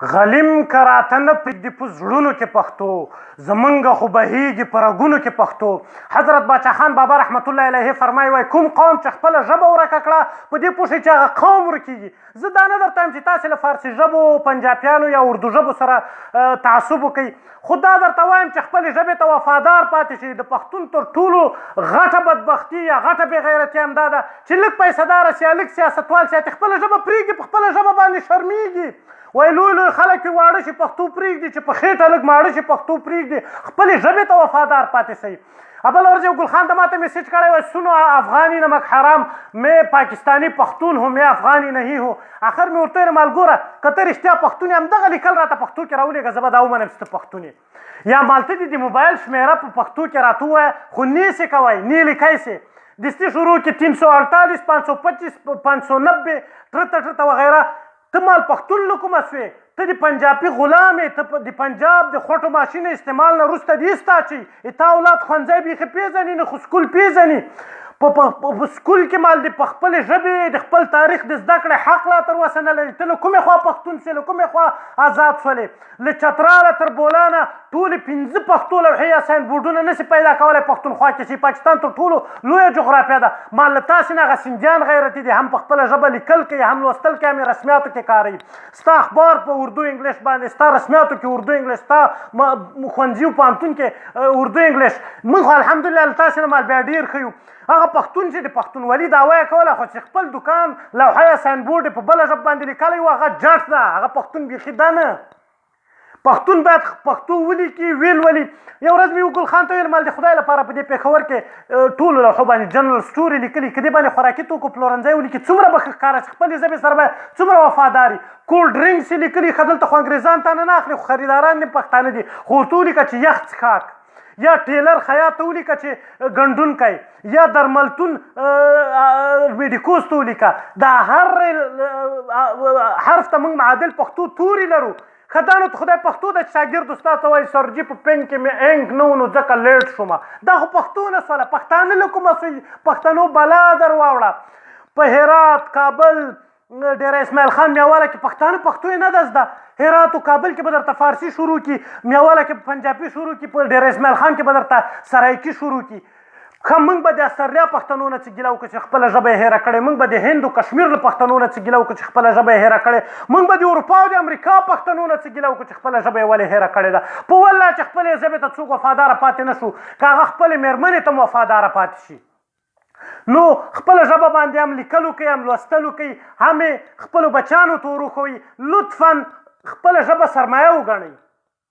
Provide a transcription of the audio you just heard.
غلیم که راته نه پرېږدي په زړونو کې پښتو، زمونږ خو بهیږي په رګونو کې پښتو. حضرت باچا خان بابا رحمت الله علیه فرمایي وایي کوم قوم چې خپله ژبه ورکه کړه په دې پوه شئ چې هغه قوم ورکېږي. زه دا نه درته وایم چې تاسې له فارسي ژبو پنجابیانو یا اردو ژبو سره تعصب وکئ، خو دا درته وایم چې خپلې ژبې ته وفادار پاتې شئ. د پښتون تر ټولو غټه بدبختي یا غټه بېغیرتي همدا ده چې لږ پیسهداره سي یا لږ سیاستوال سي خپله ژبه پرېږدي، په خپله ژبه باندې شرمېږي. وایي لوی لوی خلک یې واړه شي پښتو پرېږدي، چې په خېټه لږ ماړه شي پښتو پرېږدي، خپلې ژبې ته وفادار پاتې شئ. بل ورځ یو ګلخان ته ماته میسیج کړی وای سنو افغانی نمک حرام میں پاکستانی پختون ہوں میں افغانی نہیں ہوں. آخر مې ورته ویل مالګوره که ته رښتیا پښتون یې همدغه لیکل راته پښتو کې راولېږه، زه به دا ومنم چې ته پښتون یې. یا مالته دې د موبایل شمېره په پښتو کې راته ووایه خو نیسې کوئ نه لیکئ سې دستی شروع کې 348 525 590 ټرته وغیره. ته مال پښتون له کومه سوې؟ ته د پنجابي غلام یې، ته د پنجاب د خوټو ماشین استعمال نه وروسته دې ایستا چې تا اولاد ښوونځی بیخي پېژني نه خو سکول پېژني. په سکول کې مال د په خپلې ژبې د خپل تاریخ د زده کړې حق لا تر اوسه نه لري. ته له کومې خوا پښتون سې، له کومې خوا آزاد شولې؟ له چتراله تر بولانه ټولې 5 پښتو لوحې یا ساین بورډونه نسي پیدا کولی پښتونخوا کې چې پاکستان تر ټولو لویه جغرافیه ده. مال له تاسې نه هغه سنجیان غیرتي دي، هم په خپله ژبه لیکل کوي، هم لوستل کوي، هم یې رسمیاتو کې کاروي. ستا اخبار په اردو انګلیش باندې، ستا رسمیاتو کې اردو انګلیش، ستا ښوونځي او پوهنتون کې اردو انګلیش. موږ خو الحمدلله له تاسې نه مال بیا ډېر ښه یو. هغه پښتون چې د پښتونولي دعوا یې کوله خو چې خپل دوکان لوحه یا ساین بورډ یې په بله ژبه باندې لیکلی و هغه جټ ده، هغه پښتون بیخي ده نه. پښتون باید پښتو ولیکي، ویل ولي. یو ورځ مې یو ګل خان ته ویل مال د خدای لپاره په دې پېښور کې ټولو لوحو باندې جنرال سټوري لیکلي که دې باندې خوراکي توکو پلورنځی ولیکي څومره به ښه ښکاره چې خپلې ژبې سره به څومره وفاداري. کولډ ډرینکس یې لیکلي ښه دلته خو انګرېزان تا نه اخلي خو خریداران دې پښتانه دي، خو ورته ولیکه چې یخ څښاک، یا ټیلر خیاط ته ولیکه چې ګنډونکی، یا درملتون میډیکوز ته ولیکه. دا هر حرف ته موږ معادل پښتو توري لرو. ښه دا نو خدای پښتو ده چې شاګرد استاد ته وایي سرجي په پین کې مې انک نه و نو ځکه لیټ شومه. دا خو پښتو نه سوله، پښتانه له کومه سوی پښتنو بلا در واوړه. په هرات، کابل، ډېره اسماعیل خان میاواله کې پښتانه پښتو یې نه ده زده. هرات و کابل کې به درته فارسي شروع کړي، میاواله کې پنجابي شروع کړي، په ډېره اسماعیل خان کې به درته سرایکي شروع کړي. ښه موږ به د استرالیا پښتنو نه څه ګیله وکړو چې خپله ژبه یې هېره کړې، موږ به د هند و کشمیر له پښتنو نه څه ګیله وکړو چې خپله ژبه یې هېره کړې، موږ به د اروپا او د امریکا پښتنو نه څه ګیله وکړو چې خپله ژبه یې ولې هېره کړې ده. په والله چې خپلې ژبې ته څوک وفاداره پاتې نه شو، که هغه خپلې مېرمنې ته هم وفاداره پاتې شي نو خپله ژبه باندې هم لیکل وکړئ، هم لوستل وکړئ، هم یې خپلو بچیانو ته وروښوئ. لطفا خپله ژبه سرمایه وګڼئ.